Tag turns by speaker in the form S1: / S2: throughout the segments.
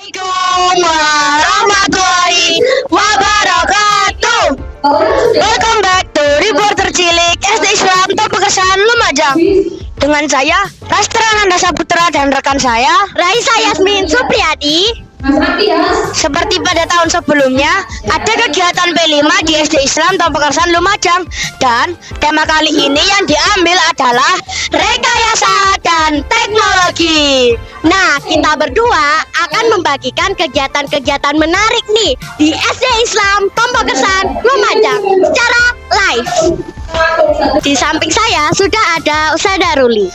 S1: Assalamualaikum warahmatullahi wabarakatuh. Welcome back to Reporter Cilik SD Islam Pekesan Lumajang. Dengan saya Rastra Nanda Saputra dan rekan saya Raisa Yasmin Supriyadi. Seperti pada tahun sebelumnya, ada kegiatan P5 di SD Islam Pekesan Lumajang. Dan tema kali ini yang diambil adalah rekayasa dan teknologi. Nah, kita berdua akan membagikan kegiatan-kegiatan menarik nih di SD Islam Pekesan Lumajang secara live. Di samping saya sudah ada Ustazah Ruli.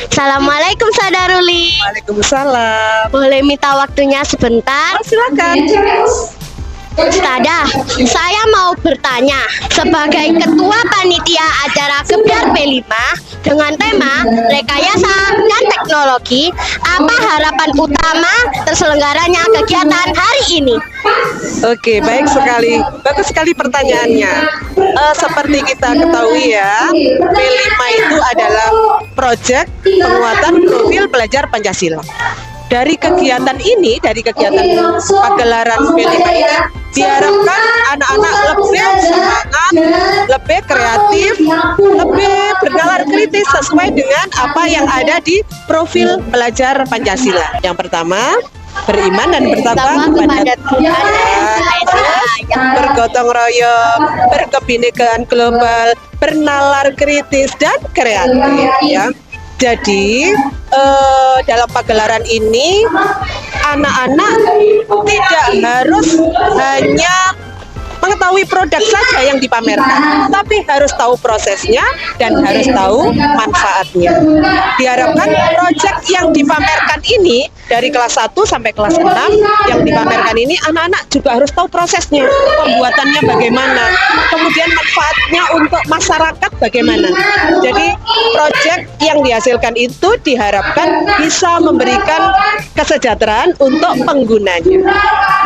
S1: Assalamualaikum Ustazah Ruli.
S2: Waalaikumsalam.
S1: Boleh minta waktunya sebentar?
S2: Silakan.
S1: Ustazah, saya mau bertanya sebagai ketua panitia acara Gebyar P5 dengan tema rekayasa dan teknologi, apa harapan utama terselenggaranya kegiatan hari ini?
S2: Oke, baik sekali. Bagus sekali pertanyaannya. Seperti kita ketahui ya, P5 itu adalah proyek penguatan profil pelajar Pancasila. Dari kegiatan ini, dari kegiatan pagelaran P5 ini, diharapkan anak-anak lebih semangat, lebih kreatif, lebih bernalar kritis sesuai dengan apa yang ada di profil pelajar Pancasila. Yang pertama, beriman dan bertakwa kepada Tuhan, bergotong royong, berkebinekaan global, bernalar kritis dan kreatif ya. Jadi dalam pagelaran ini anak-anak tidak harus hanya mengetahui produk saja yang dipamerkan, tapi harus tahu prosesnya dan harus tahu manfaatnya. Diharapkan proyek yang dipamerkan ini dari kelas 1 sampai kelas 6 yang dipamerkan ini anak-anak juga harus tahu prosesnya, pembuatannya bagaimana, kemudian manfaatnya untuk masyarakat bagaimana. Jadi proyek yang dihasilkan itu diharapkan bisa memberikan kesejahteraan untuk penggunanya.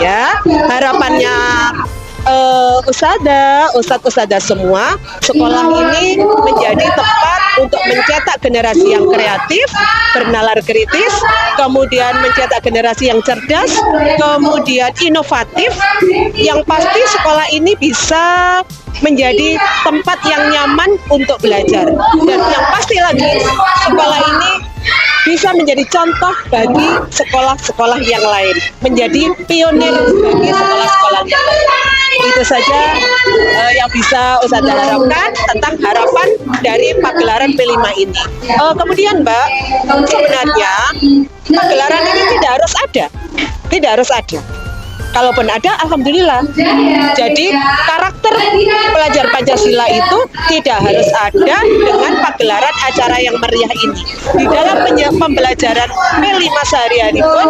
S2: Ya, harapannya Ustadz semua, sekolah ini menjadi tempat untuk mencetak generasi yang kreatif, bernalar kritis, kemudian mencetak generasi yang cerdas, kemudian inovatif, yang pasti sekolah ini bisa menjadi tempat yang nyaman untuk belajar. Dan yang pasti lagi, sekolah ini bisa menjadi contoh bagi sekolah-sekolah yang lain, menjadi pionir bagi sekolah-sekolah yang lain. Itu saja yang bisa Ustazah harapkan tentang harapan dari pagelaran P5 ini. Kemudian Mbak, sebenarnya pagelaran ini tidak harus ada. Kalaupun ada, alhamdulillah. Jadi karakter pelajar Pancasila itu tidak harus ada dengan pagelaran acara yang meriah ini. Di dalam pembelajaran P5 sehari-hari pun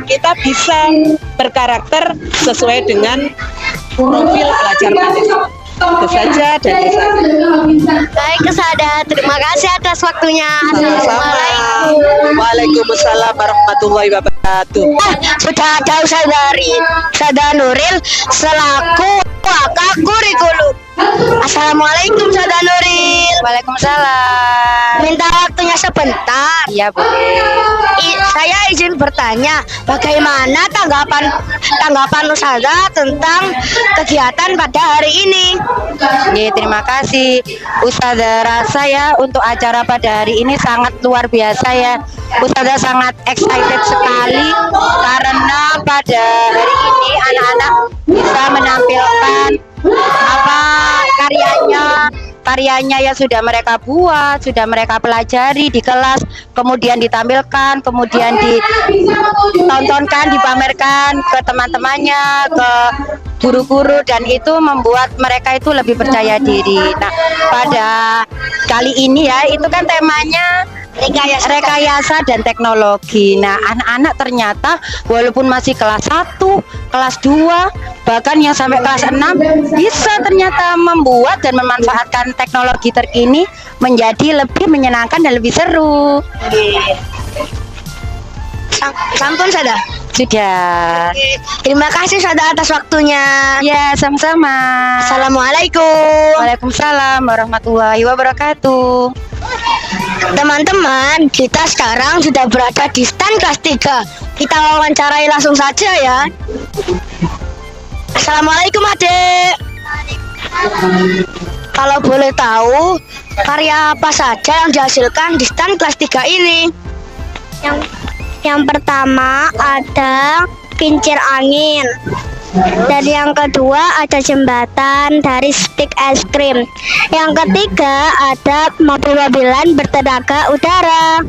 S2: kita bisa berkarakter sesuai dengan profil pelajar Pancasila. Itu saja dari saya.
S1: Baik Ustazah, terima kasih atas waktunya. Assalamualaikum.
S2: Waalaikumsalam warahmatullahi wabarakatuh.
S1: Sudah ada Ustazah Nuril selaku wakil kurikulum. Assalamualaikum Ustazah Nuril.
S3: Waalaikumsalam.
S1: Minta waktunya sebentar.
S3: Iya boleh.
S1: Saya izin bertanya, bagaimana tanggapan Ustazah tentang kegiatan pada hari ini?
S3: Ya, terima kasih Ustazah. Rasa ya untuk acara pada hari ini sangat luar biasa ya. Ustazah sangat excited sekali karena pada hari ini anak-anak bisa menampilkan apa karyanya yang sudah mereka buat, sudah mereka pelajari di kelas, kemudian ditampilkan, kemudian ditontonkan, dipamerkan ke teman-temannya, ke guru-guru, dan itu membuat mereka itu lebih percaya diri. Nah, pada kali ini ya, itu kan temanya rekayasa dan teknologi. Nah, anak-anak ternyata walaupun masih kelas 1, kelas 2, bahkan yang sampai kelas 6 bisa ternyata membuat dan memanfaatkan teknologi terkini menjadi lebih menyenangkan dan lebih seru.
S1: Sampun Ustazah?
S3: Sudah.
S1: Terima kasih Ustazah atas waktunya.
S3: Ya, sama-sama.
S1: Assalamualaikum.
S3: Waalaikumsalam warahmatullahi wabarakatuh.
S1: Teman-teman, kita sekarang sudah berada di stand kelas 3 Kita wawancarai langsung saja ya. Assalamualaikum Adek. Kalau boleh tahu, karya apa saja yang dihasilkan di stand kelas 3 ini?
S4: Yang pertama ada kincir angin. Dan yang kedua ada jembatan dari stick es krim. Yang ketiga ada mobil-mobilan bertenaga udara.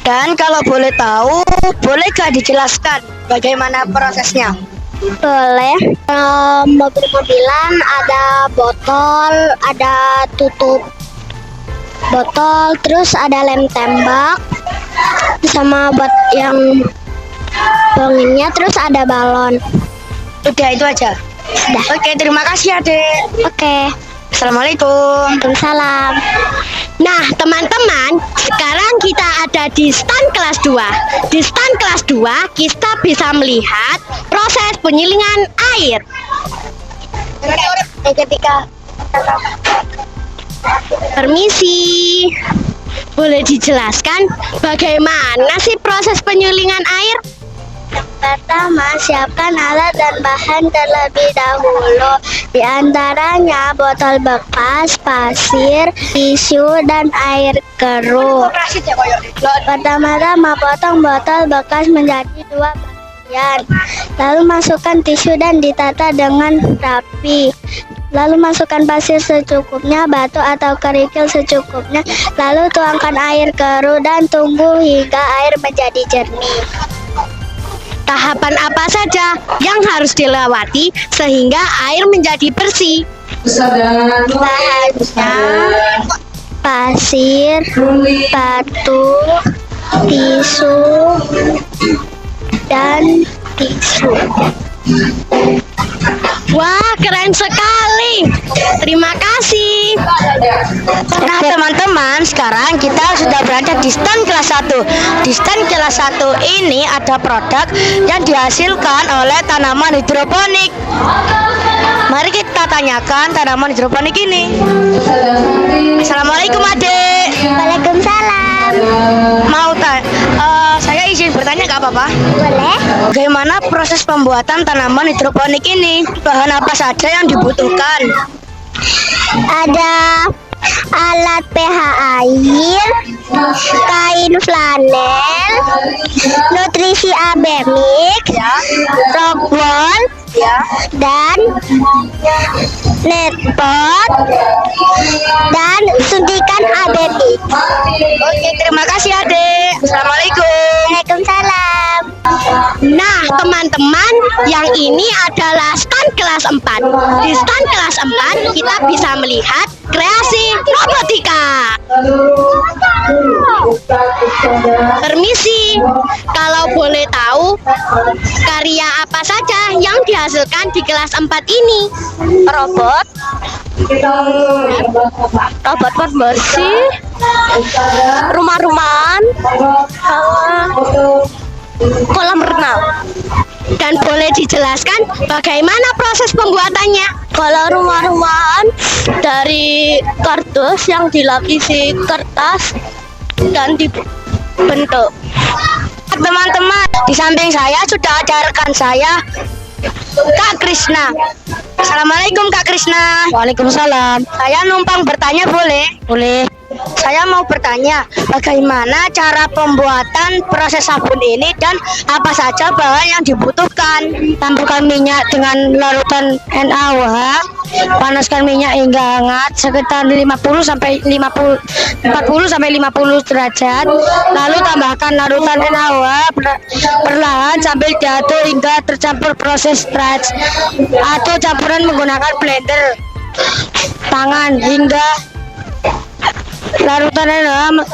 S1: Dan kalau boleh tahu, boleh gak dijelaskan bagaimana prosesnya?
S4: Boleh. Mobil-mobilan ada botol, ada tutup botol, terus ada lem tembak, sama buat yang banginnya, terus ada balon.
S1: Udah itu aja.
S4: Dah.
S1: Oke, terima kasih Adek.
S4: Oke.
S1: Assalamualaikum.
S4: Waalaikumsalam.
S5: Nah, teman-teman, sekarang kita ada di stand kelas 2. Di stand kelas 2, kita bisa melihat proses penyilingan air.
S4: Ketika
S5: Permisi, boleh dijelaskan bagaimana sih proses penyulingan air?
S4: pertama, siapkan alat dan bahan terlebih dahulu. Di antaranya botol bekas, pasir, tisu, dan air keruh. Pertama-tama potong botol bekas menjadi 2 bagian. Lalu masukkan tisu dan ditata dengan rapi. Lalu masukkan pasir secukupnya, batu atau kerikil secukupnya. Lalu tuangkan air keruh dan tunggu hingga air menjadi jernih.
S5: Tahapan apa saja yang harus dilewati sehingga air menjadi bersih?
S4: Bahannya pasir, batu, tisu, dan tisu.
S5: Wah, keren sekali. Terima kasih.
S1: Nah teman-teman, sekarang kita sudah berada di stand kelas 1. Di stand kelas 1 ini ada produk yang dihasilkan oleh tanaman hidroponik. Mari kita tanyakan tanaman hidroponik ini. Assalamualaikum Adek.
S4: Waalaikumsalam.
S1: Saya izin bertanya gak apa-apa?
S4: Boleh?
S1: Bagaimana proses pembuatan tanaman hidroponik ini? Bahan apa saja yang dibutuhkan?
S4: Ada alat pH air, kain flanel, nutrisi AB mix, rockwool, dan netpot, dan suntikan AB mix.
S1: Oke, terima kasih Adek. Assalamualaikum.
S4: Waalaikumsalam.
S5: Nah, teman-teman, yang ini adalah stand kelas 4. Di stand kelas 4, kita bisa melihat kreasi robotika. Permisi, kalau boleh tahu, karya apa saja yang dihasilkan di kelas 4 ini?
S3: Robot pembersih, rumah-rumahan, kolam renang.
S5: Dan boleh dijelaskan bagaimana proses pembuatannya?
S3: Kalau rumah-rumahan dari kardus yang dilapisi kertas dan dibentuk.
S1: Teman-teman, di samping saya sudah ada rekan saya, Kak Krisna. Assalamualaikum Kak Krisna.
S3: Waalaikumsalam.
S1: Saya numpang bertanya boleh?
S3: Boleh.
S1: Saya mau bertanya bagaimana cara pembuatan proses sabun ini dan apa saja bahan yang dibutuhkan.
S3: Tampurkan minyak dengan larutan NaOH. Panaskan minyak hingga hangat sekitar 40 sampai 50 derajat. Lalu tambahkan larutan NaOH perlahan sambil diaduk hingga tercampur proses stretch atau campuran menggunakan blender tangan hingga larutan NaOH.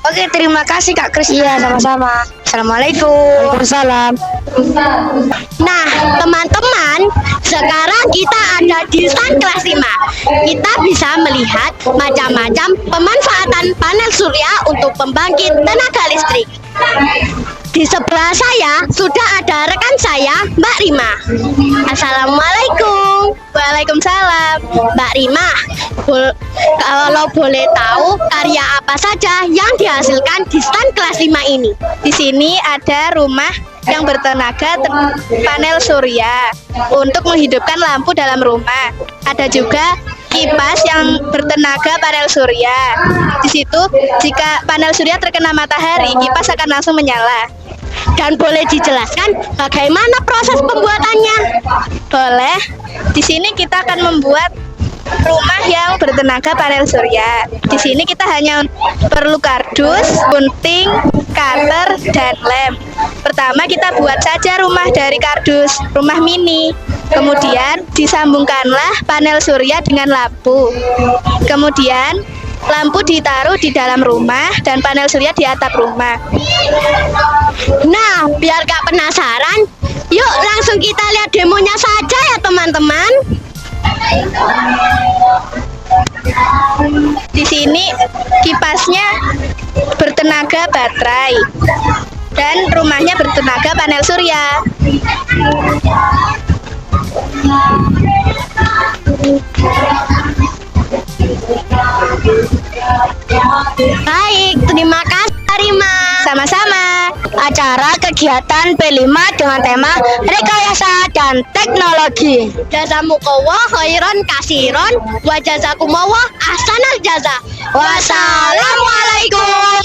S1: Oke, terima kasih Kak Krisna.
S3: Iya, sama-sama.
S1: Assalamualaikum.
S3: Waalaikumsalam.
S5: Nah, teman-teman, sekarang kita ada di stand kelas 5. Kita bisa melihat macam-macam pemanfaatan panel surya untuk pembangkit tenaga listrik. Di sebelah saya sudah ada ada rekan saya, Mbak Rima. Assalamualaikum. Waalaikumsalam. Mbak Rima, kalau boleh tahu karya apa saja yang dihasilkan di stand kelas 5 ini? Di sini ada rumah yang bertenaga panel surya untuk menghidupkan lampu dalam rumah. Ada juga kipas yang bertenaga panel surya. Di situ jika panel surya terkena matahari, kipas akan langsung menyala. Dan boleh dijelaskan bagaimana proses pembuatannya? Boleh. Di sini kita akan membuat rumah yang bertenaga panel surya. Di sini kita hanya perlu kardus, gunting, cutter, dan lem. Pertama kita buat saja rumah dari kardus, rumah mini. Kemudian disambungkanlah panel surya dengan lampu. Kemudian lampu ditaruh di dalam rumah dan panel surya di atap rumah. Nah, biar gak penasaran, yuk langsung kita lihat demonya saja ya teman-teman. Di sini kipasnya bertenaga baterai dan rumahnya bertenaga panel surya. Baik, terima kasih Rima. Sama-sama.
S1: Acara kegiatan P5 dengan tema rekayasa dan teknologi.
S5: Jazakumullah khairan kasiron wa jazakumullah ahsanal jaza.
S1: Wassalamualaikum